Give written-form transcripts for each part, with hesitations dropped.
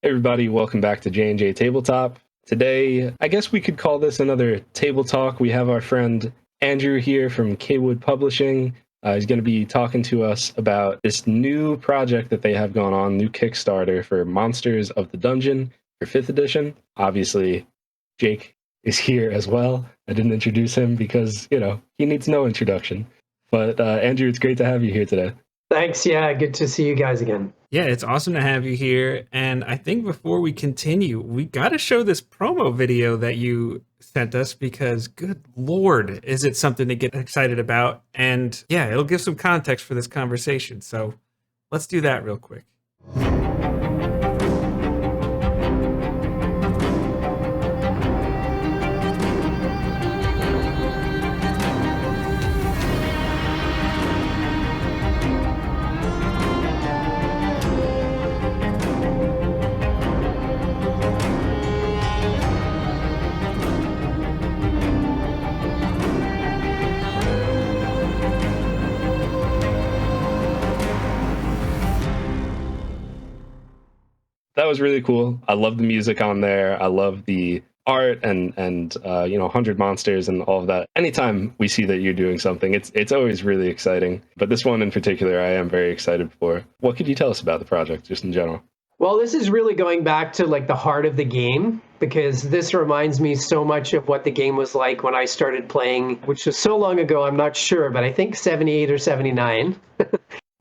Hey everybody, welcome back to JNJtabletop. Today, I guess we could call this another table talk. We have our friend Andrew here from Cawood Publishing. He's going to be talking to us about this new project that they have going on, new Kickstarter for Monsters of the Dungeon for 5th edition. Obviously, Jake is here as well. I didn't introduce him because, he needs no introduction. But Andrew, it's great to have you here today. Thanks. Yeah, good to see you guys again. Yeah, it's awesome to have you here. And I think before we continue, we got to show this promo video that you sent us because, good Lord, is it something to get excited about. And yeah, it'll give some context for this conversation. So let's do that real quick. That was really cool. I love the music on there. I love the art and 100 monsters and all of that. Anytime we see that you're doing something, it's always really exciting. But this one in particular, I am very excited for. What could you tell us about the project, just in general? Well, this is really going back to the heart of the game, because this reminds me so much of what the game was like when I started playing, which was so long ago, I'm not sure, but I think 78 or 79.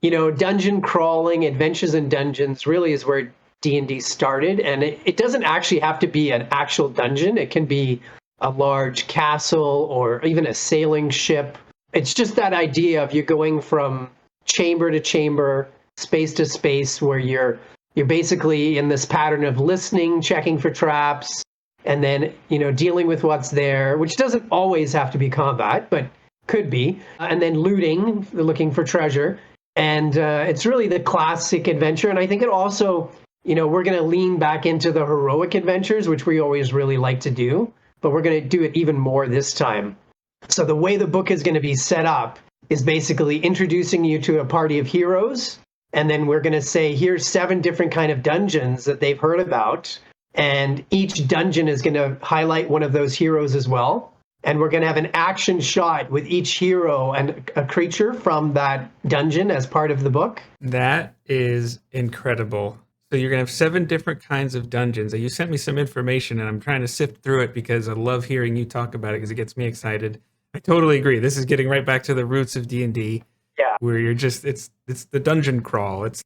Dungeon crawling, Adventures in Dungeons really is where D&D started, and it doesn't actually have to be an actual dungeon. It can be a large castle or even a sailing ship. It's just that idea of you going from chamber to chamber, space to space, where you're basically in this pattern of listening, checking for traps, and then dealing with what's there, which doesn't always have to be combat, but could be, and then looting, looking for treasure. And it's really the classic adventure, and I think it also, we're going to lean back into the heroic adventures, which we always really like to do, but we're going to do it even more this time. So the way the book is going to be set up is basically introducing you to a party of heroes, and then we're going to say, here's 7 different kind of dungeons that they've heard about, and each dungeon is going to highlight one of those heroes as well. And we're going to have an action shot with each hero and a creature from that dungeon as part of the book. That is incredible. So you're going to have 7 different kinds of dungeons. You sent me some information, and I'm trying to sift through it because I love hearing you talk about it because it gets me excited. I totally agree. This is getting right back to the roots of D&D. Yeah. Where you're just, it's the dungeon crawl. This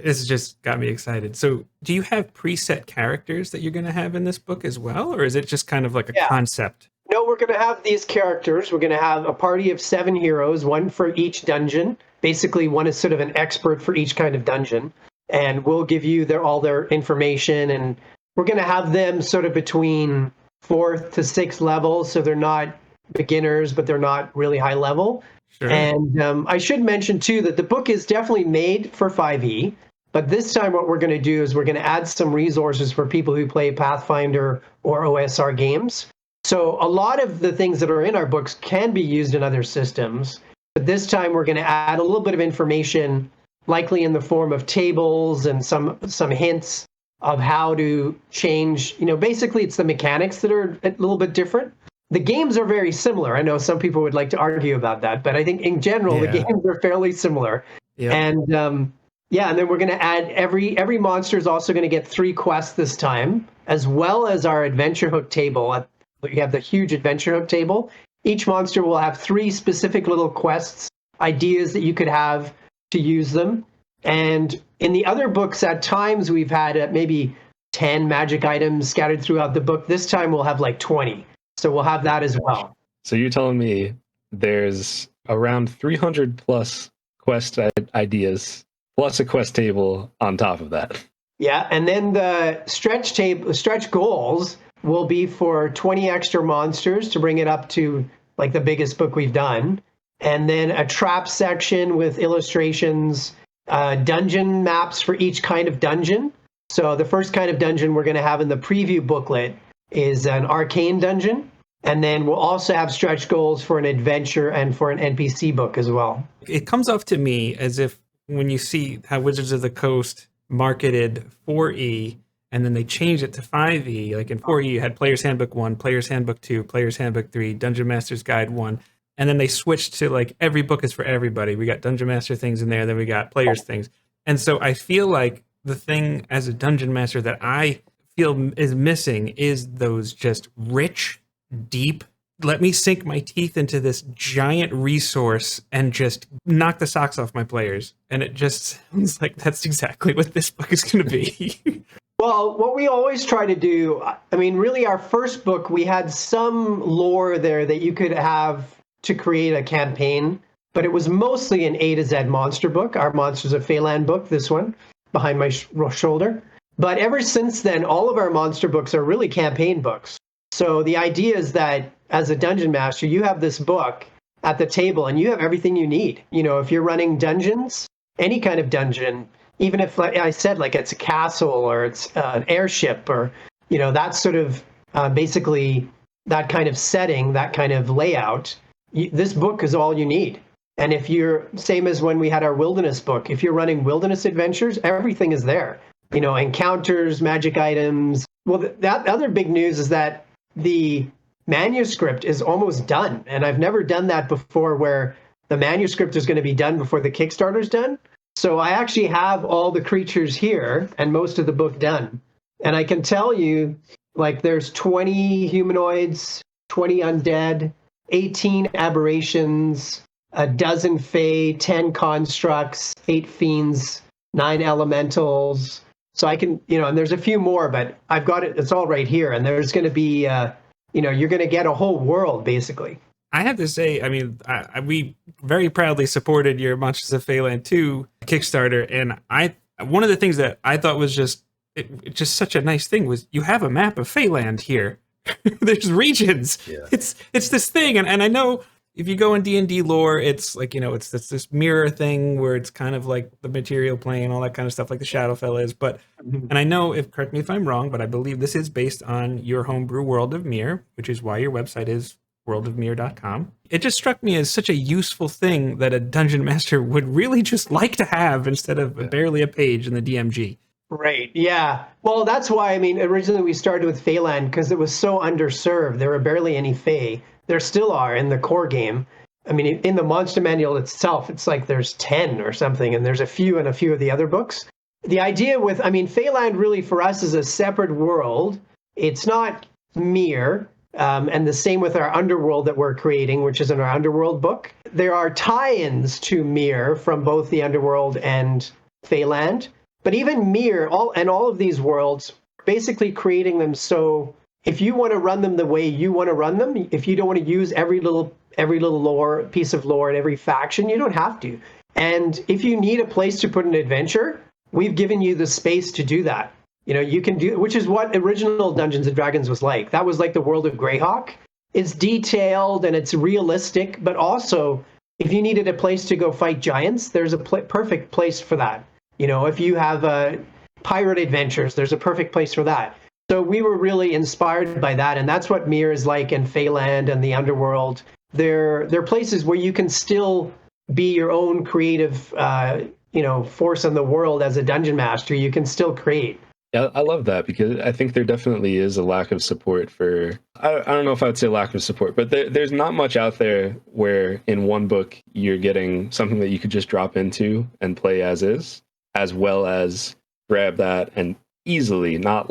has just got me excited. So do you have preset characters that you're going to have in this book as well? Or is it just kind of like a concept? No, we're going to have these characters. We're going to have a party of 7 heroes, one for each dungeon. Basically, one is sort of an expert for each kind of dungeon. And we'll give you all their information. And we're going to have them sort of between 4th to 6th levels. So they're not beginners, but they're not really high level. Sure. And I should mention, too, that the book is definitely made for 5e. But this time what we're going to do is we're going to add some resources for people who play Pathfinder or OSR games. So a lot of the things that are in our books can be used in other systems. But this time we're going to add a little bit of information, likely in the form of tables and some hints of how to change. Basically it's the mechanics that are a little bit different. The games are very similar. I know some people would like to argue about that, but I think in general, the games are fairly similar. Yeah. And and then we're going to add every monster is also going to get 3 quests this time, as well as our adventure hook table. You have the huge adventure hook table. Each monster will have 3 specific little quests, ideas that you could have to use them. And in the other books, at times we've had maybe 10 magic items scattered throughout the book. This time we'll have 20. So we'll have that as well. So you're telling me there's around 300 plus quest ideas, plus a quest table on top of that. Yeah, and then the stretch goals will be for 20 extra monsters to bring it up to the biggest book we've done. And then a trap section with illustrations, dungeon maps for each kind of dungeon. So the first kind of dungeon we're going to have in the preview booklet is an arcane dungeon. And then we'll also have stretch goals for an adventure and for an NPC book as well. It comes off to me as if when you see how Wizards of the Coast marketed 4E and then they changed it to 5e. Like in 4e, you had Player's Handbook 1, Player's Handbook 2, Player's Handbook 3, Dungeon Master's Guide 1. And then they switched to like every book is for everybody. We got Dungeon Master things in there, then we got Player's things. And so I feel like the thing as a Dungeon Master that I feel is missing is those just rich, deep, let me sink my teeth into this giant resource and just knock the socks off my players. And it just sounds like that's exactly what this book is going to be. Well, what we always try to do, I mean, really our first book, we had some lore there that you could have to create a campaign, but it was mostly an A to Z monster book, our Monsters of Phaland book, this one, behind my shoulder. But ever since then, all of our monster books are really campaign books. So the idea is that as a dungeon master, you have this book at the table and you have everything you need. You know, if you're running dungeons, any kind of dungeon, even if, like I said, like it's a castle or it's an airship or, you know, that sort of basically that kind of setting, that kind of layout, this book is all you need. And if you're, same as when we had our wilderness book, if you're running wilderness adventures, everything is there. You know, encounters, magic items. Well, that other big news is that the manuscript is almost done. And I've never done that before where the manuscript is going to be done before the Kickstarter's done. So I actually have all the creatures here and most of the book done. And I can tell you, like, there's 20 humanoids, 20 undead, 18 aberrations, a dozen fae, 10 constructs, 8 fiends, 9 elementals. So I can, you know, and there's a few more, but I've got it. It's all right here. And there's going to be, you know, you're going to get a whole world, basically. I have to say, I mean, we very proudly supported your Monsters of Phaland 2 Kickstarter. And one of the things that I thought was just such a nice thing was you have a map of Phaland here. There's regions. Yeah. It's this thing. And I know if you go in D&D lore, it's like, you know, it's this mirror thing where it's kind of like the material plane, all that kind of stuff, like the Shadowfell is. But, and I know, correct me if I'm wrong, but I believe this is based on your homebrew World of Mir, which is why your website is worldofmir.com. It just struck me as such a useful thing that a dungeon master would really just like to have instead of barely a page in the DMG. Right. Yeah. Well, that's why, I mean, originally we started with Phaland because it was so underserved. There were barely any Fae. There still are in the core game. I mean, in the monster manual itself, it's like there's 10 or something, and there's a few in a few of the other books. The idea with, I mean, Phaland really for us is a separate world. It's not Mir, and the same with our Underworld that we're creating, which is in our Underworld book. There are tie-ins to Mir from both the Underworld and Phaland. But even Mir, all of these worlds, basically creating them so if you want to run them the way you want to run them, if you don't want to use every little lore, piece of lore in every faction, you don't have to. And if you need a place to put an adventure, we've given you the space to do that. You know, you can do, which is what original Dungeons and Dragons was like. That was like the world of Greyhawk. It's detailed and it's realistic, but also if you needed a place to go fight giants, there's a perfect place for that. You know, if you have pirate adventures, there's a perfect place for that. So we were really inspired by that, and that's what Mir is like in Phaland and the Underworld. They're places where you can still be your own creative, you know, force in the world as a dungeon master. You can still create. Yeah, I love that because I think there definitely is a lack of support for, I don't know if I would say lack of support, but there's not much out there where in one book you're getting something that you could just drop into and play as is, as well as grab that and easily, not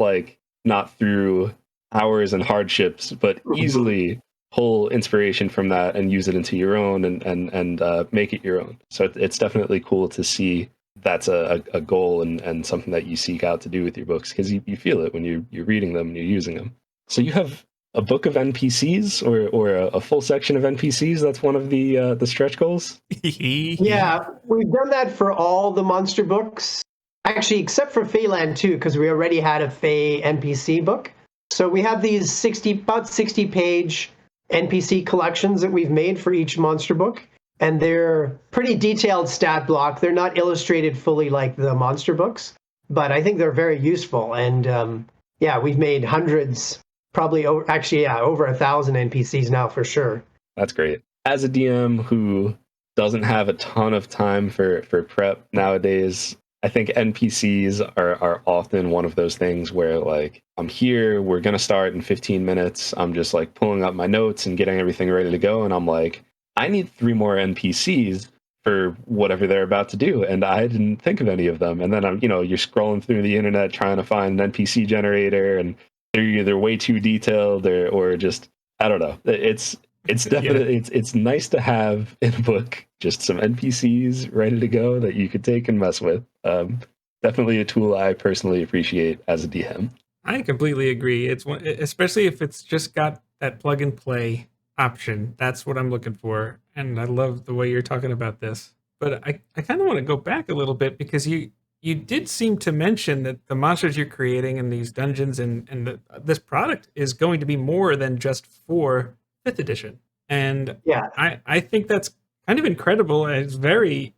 through hours and hardships, but easily pull inspiration from that and use it into your own and make it your own. So it's definitely cool to see that's a goal and something that you seek out to do with your books because you feel it when you're reading them and you're using them. So you have a book of NPCs or a full section of NPCs. That's one of the stretch goals. Yeah, we've done that for all the monster books. Actually, except for Phaland 2, because we already had a Fae NPC book. So we have these about 60-page NPC collections that we've made for each monster book. And they're pretty detailed stat block. They're not illustrated fully like the monster books, but I think they're very useful. And yeah, we've made hundreds, probably over 1,000 NPCs now for sure. That's great. As a DM who doesn't have a ton of time for prep nowadays, I think NPCs are often one of those things where like I'm here, we're gonna start in 15 minutes. I'm just like pulling up my notes and getting everything ready to go, and I'm like, I need 3 more NPCs for whatever they're about to do, and I didn't think of any of them. And then you're scrolling through the internet trying to find an NPC generator, and they're either way too detailed or just I don't know. It's definitely it's nice to have in a book just some NPCs ready to go that you could take and mess with. Definitely a tool I personally appreciate as a DM. I completely agree. It's one, especially if it's just got that plug and play option. That's what I'm looking for, and I love the way you're talking about this. But I kind of want to go back a little bit because you did seem to mention that the monsters you're creating and these dungeons and this product is going to be more than just for 5th edition. And Yeah. I think that's kind of incredible. It's very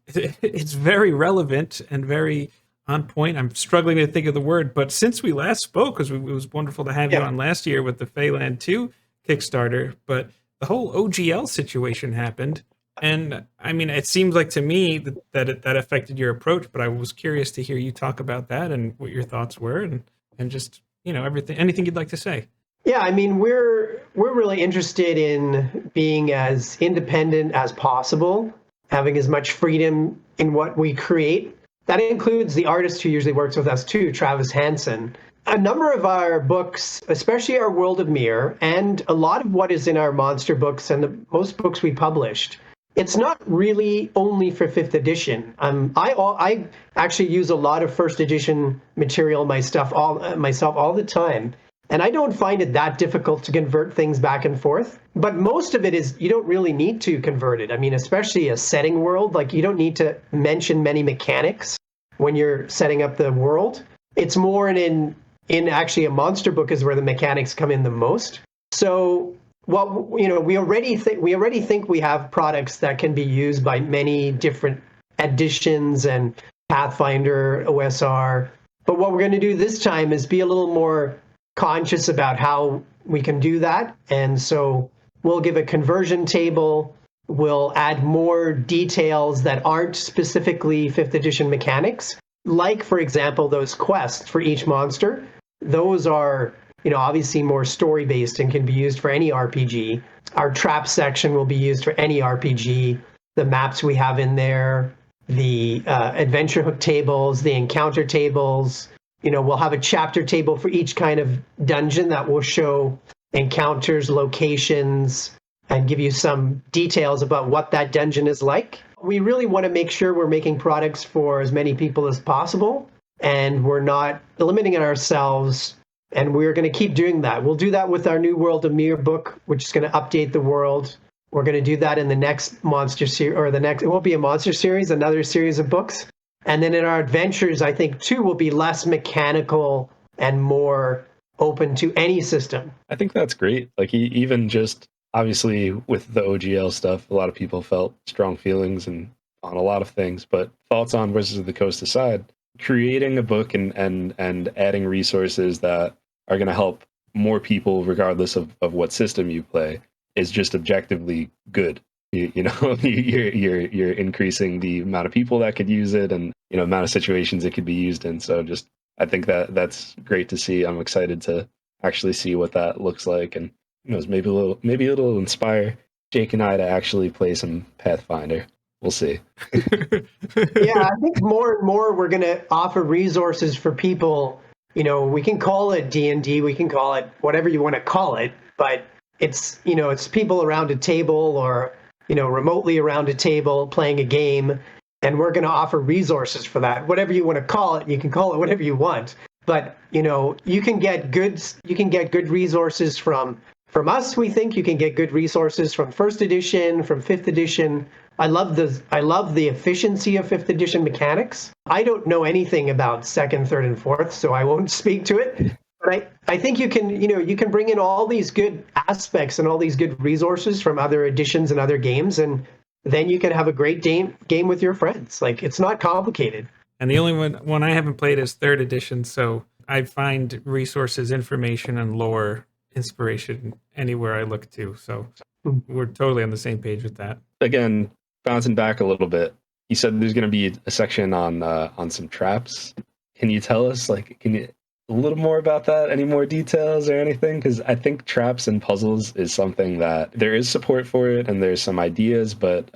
relevant and very on point. I'm struggling to think of the word, but since we last spoke, because it was wonderful to have you on last year with the Phaland 2 Kickstarter, but the whole OGL situation happened. And I mean, it seems like to me that affected your approach, but I was curious to hear you talk about that and what your thoughts were and just, anything you'd like to say. Yeah, I mean, we're really interested in being as independent as possible, having as much freedom in what we create. That includes the artist who usually works with us too, Travis Hansen. A number of our books, especially our World of Mir, and a lot of what is in our monster books and most books we published, it's not really only for 5th edition. I actually use a lot of 1st edition material myself all the time. And I don't find it that difficult to convert things back and forth. But most of it is, you don't really need to convert it. I mean, especially a setting world, like you don't need to mention many mechanics when you're setting up the world. It's more in actually a monster book is where the mechanics come in the most. So we already think we have products that can be used by many different editions and Pathfinder, OSR. But what we're going to do this time is be a little more conscious about how we can do that. And so we'll give a conversion table. We'll add more details that aren't specifically 5th edition mechanics. Like, for example, those quests for each monster. Those are, obviously more story-based and can be used for any RPG. Our trap section will be used for any RPG. The maps we have in there, the adventure hook tables, the encounter tables. We'll have a chapter table for each kind of dungeon that will show encounters, locations, and give you some details about what that dungeon is like. We really want to make sure we're making products for as many people as possible, and we're not limiting ourselves, and we're going to keep doing that. We'll do that with our new World of Mir book, which is going to update the world. We're going to do that in the next monster series, it won't be a monster series, another series of books. And then in our adventures, I think, too, will be less mechanical and more open to any system. I think that's great. Like, even just, obviously, with the OGL stuff, a lot of people felt strong feelings on a lot of things. But thoughts on Wizards of the Coast aside, creating a book and adding resources that are going to help more people, regardless of what system you play, is just objectively good. You're increasing the amount of people that could use it and amount of situations it could be used in. So just I think that's great to see. I'm excited to actually see what that looks like, and maybe it'll inspire Jake and I to actually play some Pathfinder. We'll see. Yeah, I think more and more we're going to offer resources for people. We can call it D&D, we can call it whatever you want to call it, but it's people around a table or remotely around a table playing a game, and we're going to offer resources for that. Whatever you want to call it, you can call it whatever you want. But you can get good resources from us. We think you can get good resources from 1st edition, from 5th edition. I love the efficiency of 5th edition mechanics. I don't know anything about 2nd, 3rd, and 4th, so I won't speak to it. But I think you can bring in all these good aspects and all these good resources from other editions and other games, and then you can have a great game with your friends. Like, it's not complicated. And the only one I haven't played is 3rd edition, so I find resources, information, and lore inspiration anywhere I look to. So we're totally on the same page with that. Again, bouncing back a little bit, you said there's going to be a section on some traps. Can you tell us, like, a little more about that? Any more details or anything? Because I think traps and puzzles is something that there is support for it, and there's some ideas, but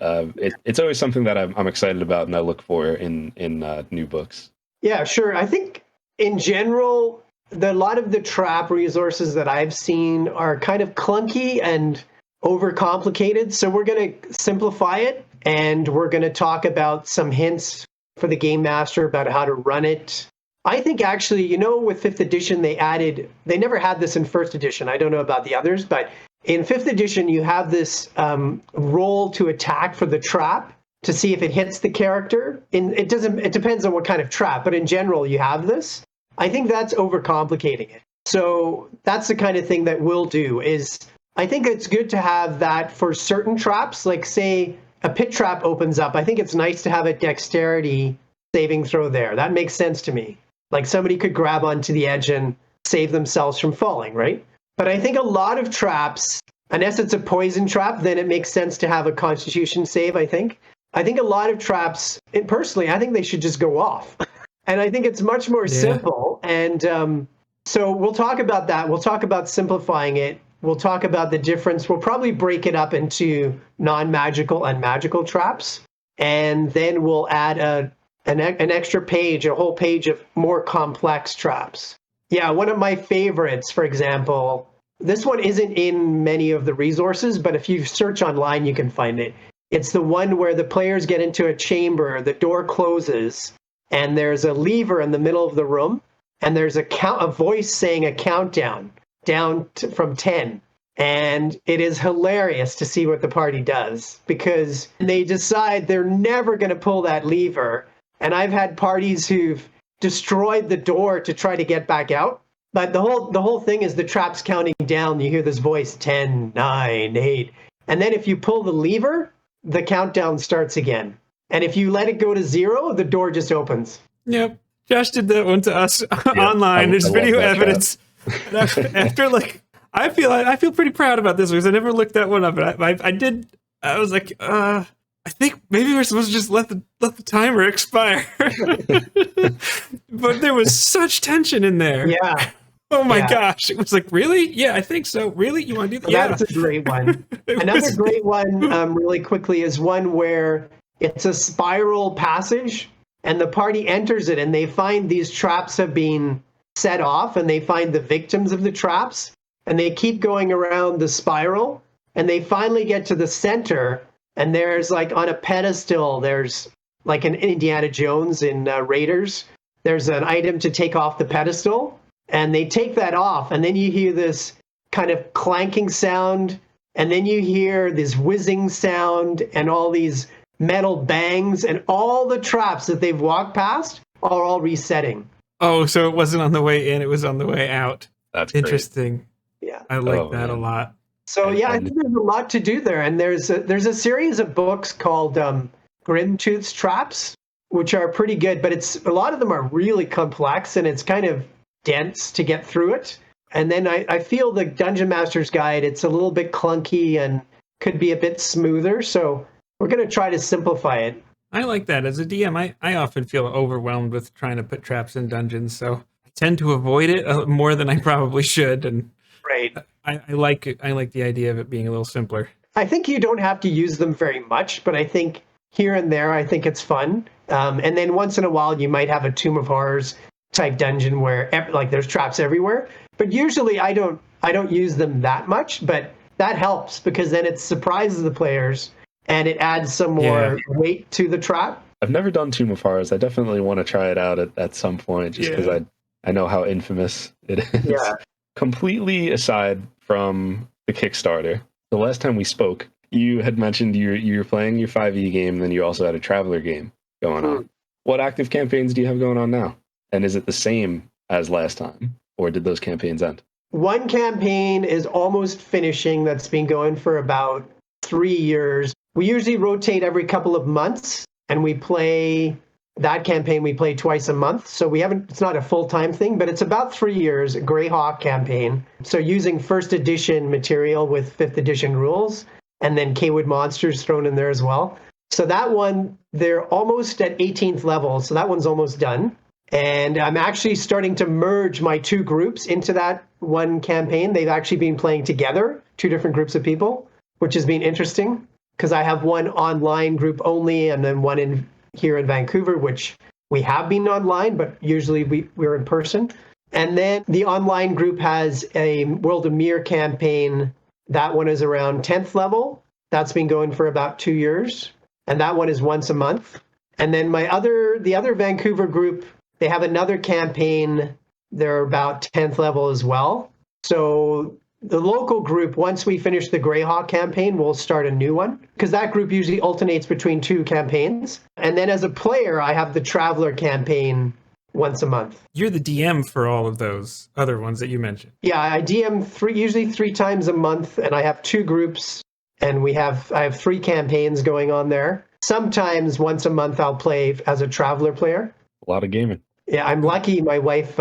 it's always something that I'm excited about and I look for in new books. Yeah, sure. I think in general, a lot of the trap resources that I've seen are kind of clunky and overcomplicated. So we're going to simplify it, and we're going to talk about some hints for the game master about how to run it. I think actually, with 5th edition, they never had this in 1st edition. I don't know about the others, but in 5th edition, you have this roll to attack for the trap to see if it hits the character. It depends on what kind of trap, but in general, you have this. I think that's overcomplicating it. So that's the kind of thing that we'll do is I think it's good to have that for certain traps, like say a pit trap opens up. I think it's nice to have a dexterity saving throw there. That makes sense to me. Like somebody could grab onto the edge and save themselves from falling, right? But I think a lot of traps, unless it's a poison trap, then it makes sense to have a constitution save, I think. I think a lot of traps, and personally, I think they should just go off. And I think it's much more simple. And so we'll talk about that. We'll talk about simplifying it. We'll talk about the difference. We'll probably break it up into non-magical and magical traps. And then we'll add an extra page, a whole page of more complex traps. Yeah, one of my favorites, for example, this one isn't in many of the resources, but if you search online, you can find it. It's the one where the players get into a chamber, the door closes, and there's a lever in the middle of the room, and there's a voice saying a countdown from 10. And it is hilarious to see what the party does, because they decide they're never going to pull that lever. And I've had parties who've destroyed the door to try to get back out. But the whole thing is the trap's counting down. You hear this voice, 10, 9, 8. And then if you pull the lever, the countdown starts again. And if you let it go to 0, the door just opens. Yep. Josh did that one to us online. There's video evidence. After I feel pretty proud about this because I never looked that one up. But I did. I was like, I think maybe we're supposed to just let the timer expire. But there was such tension in there. Yeah. Oh my gosh. It was like, really? Yeah, I think so. Really? You want to do that? Yeah. That's a great one. Another great one, really quickly, is one where it's a spiral passage and the party enters it and they find these traps have been set off and they find the victims of the traps and they keep going around the spiral and they finally get to the center. And there's like on a pedestal, there's like an Indiana Jones in Raiders. There's an item to take off the pedestal and they take that off. And then you hear this kind of clanking sound. And then you hear this whizzing sound and all these metal bangs and all the traps that they've walked past are all resetting. Oh, so it wasn't on the way in. It was on the way out. That's interesting. Great. Yeah. I like that a lot. So yeah, I think there's a lot to do there, and there's a series of books called Grimtooth's Traps, which are pretty good, but a lot of them are really complex, and it's kind of dense to get through it. And then I feel the Dungeon Master's Guide, it's a little bit clunky and could be a bit smoother, so we're going to try to simplify it. I like that. As a DM, I often feel overwhelmed with trying to put traps in dungeons, so I tend to avoid it more than I probably should, and right. I like it. I like the idea of it being a little simpler. I think you don't have to use them very much, but I think here and there, I think it's fun. And then once in a while, you might have a Tomb of Horrors type dungeon where there's traps everywhere. But usually, I don't use them that much. But that helps because then it surprises the players and it adds some more weight to the trap. I've never done Tomb of Horrors. I definitely want to try it out at some point, just because I know how infamous it is. Yeah. Completely aside from the Kickstarter, the last time we spoke, you had mentioned you were playing your 5e game, and then you also had a Traveler game going on. What active campaigns do you have going on now? And is it the same as last time, or did those campaigns end? One campaign is almost finishing. That's been going for about 3 years. We usually rotate every couple of months, and we play twice a month. So it's not a full-time thing, but it's about 3 years, a Greyhawk campaign. So using 1st edition material with 5th edition rules, and then Cawood monsters thrown in there as well. So that one, they're almost at 18th level. So that one's almost done. And I'm actually starting to merge my two groups into that one campaign. They've actually been playing together, two different groups of people, which has been interesting because I have one online group only and then one here in Vancouver, which we have been online, but usually we're in person. And then the online group has a World of Mir campaign. That one is around 10th level. That's been going for about 2 years. And that one is once a month. And then the other Vancouver group, they have another campaign. They're about 10th level as well. So the local group, once we finish the Greyhawk campaign, we'll start a new one because that group usually alternates between two campaigns. And then as a player, I have the Traveler campaign once a month. You're the DM for all of those other ones that you mentioned. Yeah, I DM usually 3 times a month, and I have 2 groups, and I have 3 campaigns going on there. Sometimes once a month I'll play as a Traveler player. A lot of gaming. Yeah, I'm lucky. My wife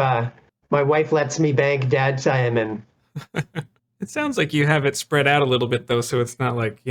lets me bank dad time, and It sounds like you have it spread out a little bit though, so it's not like,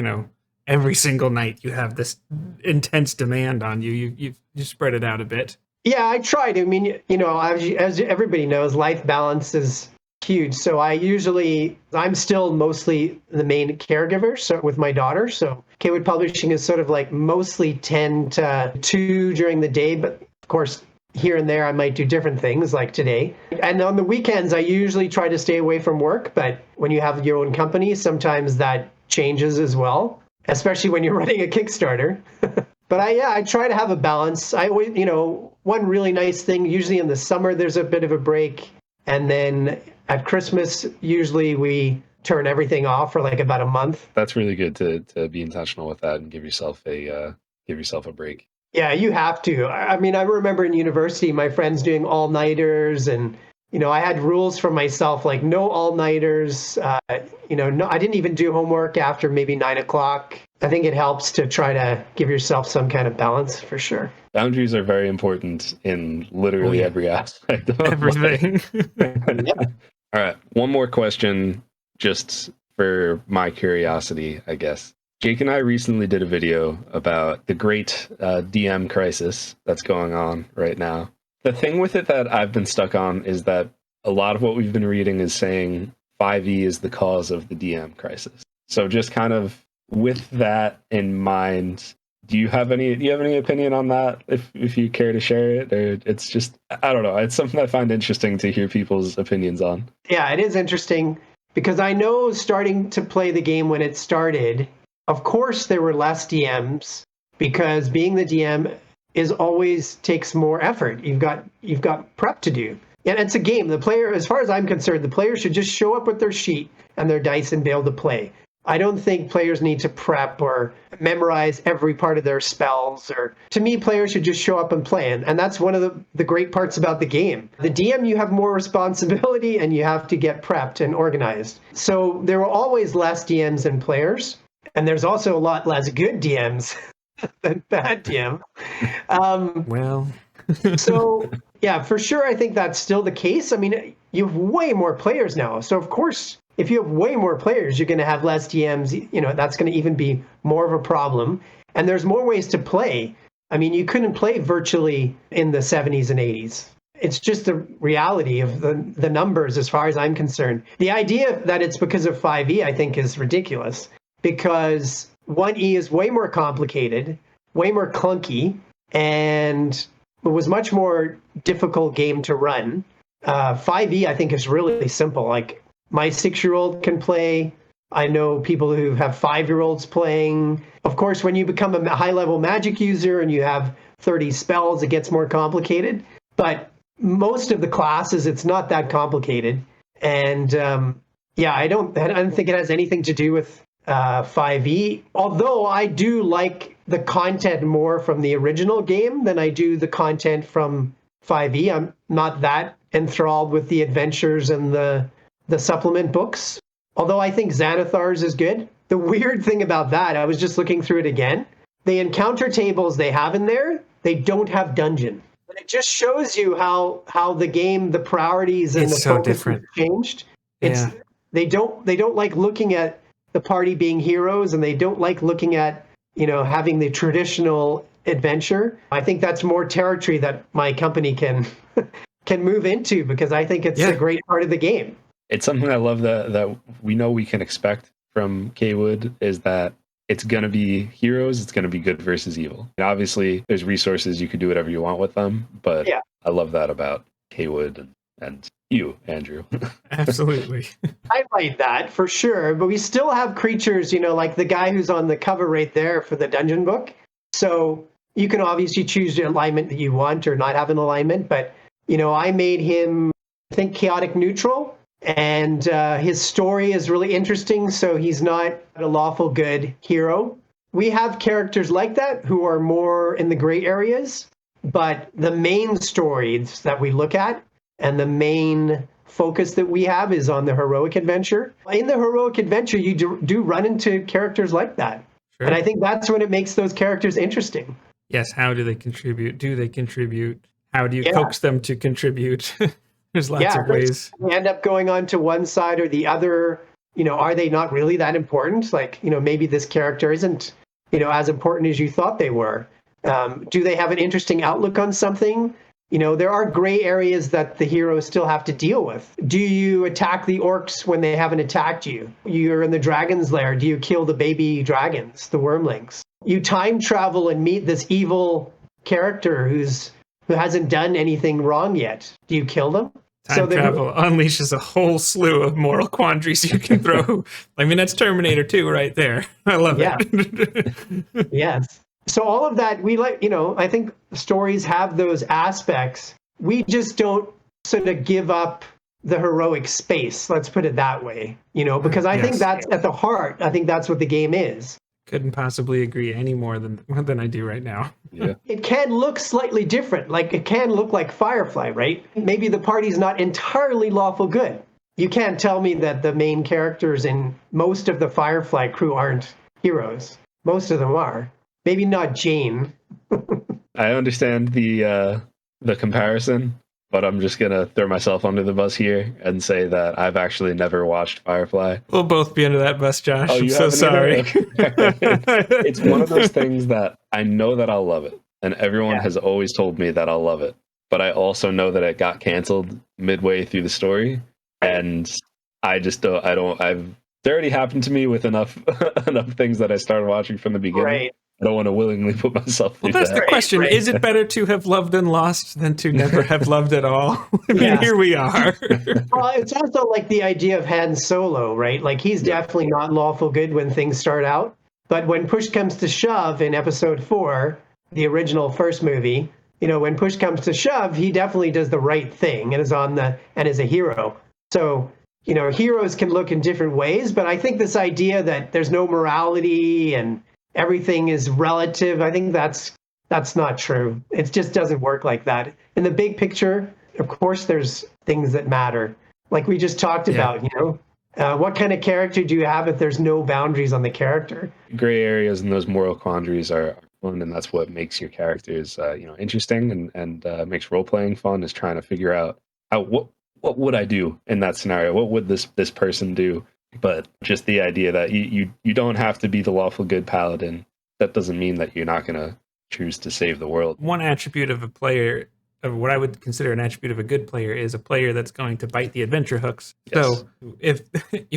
every single night you have this intense demand on you. You spread it out a bit. Yeah, I tried. I mean, as everybody knows, life balance is huge. So I'm still mostly the main caregiver, so with my daughter. So Cawood Publishing is sort of like mostly 10 to 2 during the day, but of course, here and there I might do different things like today. And on the weekends, I usually try to stay away from work, but when you have your own company, sometimes that changes as well, especially when you're running a Kickstarter. But I try to have a balance. I always, one really nice thing, usually in the summer, there's a bit of a break. And then at Christmas, usually we turn everything off for like about a month. That's really good to be intentional with that and give yourself a break. Yeah, you have to. I mean, I remember in university, my friends doing all-nighters, and I had rules for myself, like no all-nighters. No, I didn't even do homework after maybe 9 o'clock. I think it helps to try to give yourself some kind of balance, for sure. Boundaries are very important in literally every aspect of everything. Yeah. All right, one more question, just for my curiosity, I guess. Jake and I recently did a video about the great DM crisis that's going on right now. The thing with it that I've been stuck on is that a lot of what we've been reading is saying 5e is the cause of the DM crisis. So just kind of with that in mind, do you have any opinion on that, if you care to share it? Or it's just, I don't know, it's something I find interesting to hear people's opinions on. Yeah, it is interesting because I know starting to play the game when it started, of course there were less DMs because being the DM always takes more effort. You've got prep to do. And it's a game. The player, as far as I'm concerned, the player should just show up with their sheet and their dice and be able to play. I don't think players need to prep or memorize every part of their spells. Or to me, players should just show up and play. And that's one of the great parts about the game. The DM, you have more responsibility and you have to get prepped and organized. So there were always less DMs than players. And there's also a lot less good DMs than bad DM. Well, so yeah, for sure, I think that's still the case. I mean, you have way more players now. So of course, if you have way more players, you're going to have less DMs. That's going to even be more of a problem. And there's more ways to play. I mean, you couldn't play virtually in the 70s and 80s. It's just the reality of the numbers as far as I'm concerned. The idea that it's because of 5e, I think, is ridiculous because 1e is way more complicated, way more clunky, and it was much more difficult game to run. 5e, I think, is really simple. Like, my 6-year-old can play. I know people who have 5-year-olds playing. Of course, when you become a high-level magic user and you have 30 spells, it gets more complicated. But most of the classes, it's not that complicated. And I don't think it has anything to do with 5e. Although I do like the content more from the original game than I do the content from 5e. I'm not that enthralled with the adventures and the supplement books, although I think Xanathar's is good. The weird thing about that, I was just looking through it again, the encounter tables they have in there, they don't have dungeon. And it just shows you how the game, the priorities and the focus have changed. They don't like looking at the party being heroes, and they don't like looking at having the traditional adventure. I think that's more territory that my company can can move into, because I think it's a great part of the game. It's something I love that we know we can expect from Cawood, is that it's going to be heroes, it's going to be good versus evil. And obviously, there's resources, you can do whatever you want with them, but I love that about Cawood and you, Andrew. Absolutely. I like that for sure, but we still have creatures, like the guy who's on the cover right there for the dungeon book. So you can obviously choose the alignment that you want or not have an alignment, but I made him, I think, chaotic neutral, and his story is really interesting, so he's not a lawful good hero. We have characters like that who are more in the gray areas, but the main stories that we look at and the main focus that we have is on the heroic adventure. In the heroic adventure, you do run into characters like that. Sure. And I think that's when it makes those characters interesting. Yes, how do they contribute? Do they contribute? How do you coax them to contribute? There's lots of ways. They end up going on to one side or the other. Are they not really that important? Like, maybe this character isn't, as important as you thought they were. Do they have an interesting outlook on something? There are gray areas that the heroes still have to deal with. Do you attack the orcs when they haven't attacked you? You're in the dragon's lair. Do you kill the baby dragons, the wormlings? You time travel and meet this evil character who hasn't done anything wrong yet. Do you kill them? Time travel unleashes a whole slew of moral quandaries you can throw. I mean, that's Terminator 2 right there. I love it. Yes. So all of that, we I think stories have those aspects. We just don't sort of give up the heroic space. Let's put it that way, because I think that's at the heart. I think that's what the game is. Couldn't possibly agree any more than I do right now. Yeah. It can look slightly different. Like, it can look like Firefly, right? Maybe the party's not entirely lawful good. You can't tell me that the main characters in most of the Firefly crew aren't heroes. Most of them are. Maybe not Jane. I understand the comparison, but I'm just going to throw myself under the bus here and say that I've actually never watched Firefly. We'll both be under that bus, Josh. Oh, I'm so sorry. It's one of those things that I know that I'll love it, and everyone has always told me that I'll love it. But I also know that it got canceled midway through the story, and I just don't. It already happened to me with enough things that I started watching from the beginning. Right. I don't want to willingly put myself through that's that. the question. Right. Is it better to have loved and lost than to never have loved at all? I mean, here we are. Well, it's also like the idea of Han Solo, right? Like, he's definitely not lawful good when things start out. But when push comes to shove in episode 4, the original first movie, when push comes to shove, he definitely does the right thing and is a hero. So, heroes can look in different ways, but I think this idea that there's no morality and everything is relative, I think that's not true. It just doesn't work like that. In the big picture, of course, there's things that matter. Like we just talked about, what kind of character do you have if there's no boundaries on the character? Gray areas and those moral quandaries are fun, and that's what makes your characters, interesting and makes role-playing fun, is trying to figure out what would I do in that scenario? What would this person do? But just the idea that you don't have to be the lawful good paladin, that doesn't mean that you're not going to choose to save the world. One attribute of a player, of what I would consider an attribute of a good player, is a player that's going to bite the adventure hooks. Yes. So if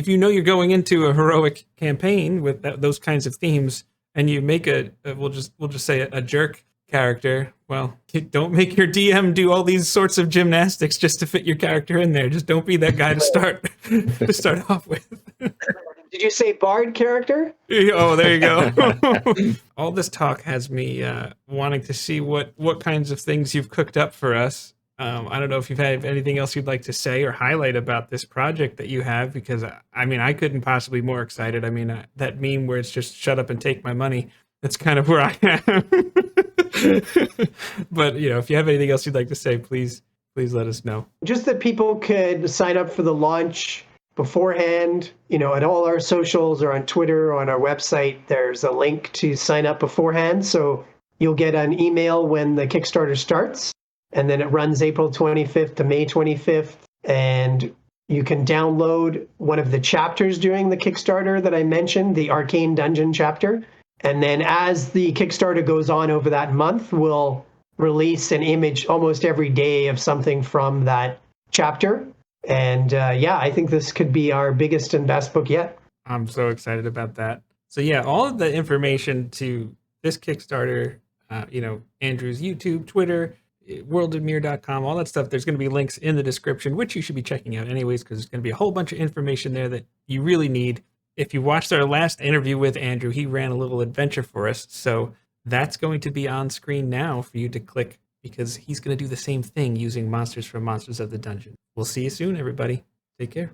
you're going into a heroic campaign with those kinds of themes, and you make we'll just say a jerk character, well, don't make your DM do all these sorts of gymnastics just to fit your character in there. Just don't be that guy to start off with. Did you say bard character? Oh, there you go. All this talk has me wanting to see what kinds of things you've cooked up for us. I don't know if you've had anything else you'd like to say or highlight about this project that you have, because I couldn't possibly be more excited. That meme where it's just shut up and take my money, that's kind of where I am. But if you have anything else you'd like to say, please let us know. Just that people could sign up for the launch beforehand, at all our socials or on Twitter or on our website. There's a link to sign up beforehand, so you'll get an email when the Kickstarter starts, and then it runs April 25th to May 25th, and you can download one of the chapters during the Kickstarter that I mentioned, the Arcane Dungeon chapter. And then as the Kickstarter goes on over that month, we'll release an image almost every day of something from that chapter. And yeah, I think this could be our biggest and best book yet. I'm so excited about that. So yeah, all of the information to this Kickstarter, Andrew's YouTube, Twitter, worldofmir.com, all that stuff, there's going to be links in the description, which you should be checking out anyways, because there's going to be a whole bunch of information there that you really need. If you watched our last interview with Andrew, he ran a little adventure for us. So that's going to be on screen now for you to click, because he's going to do the same thing using monsters from Monsters of the Dungeon. We'll see you soon, everybody. Take care.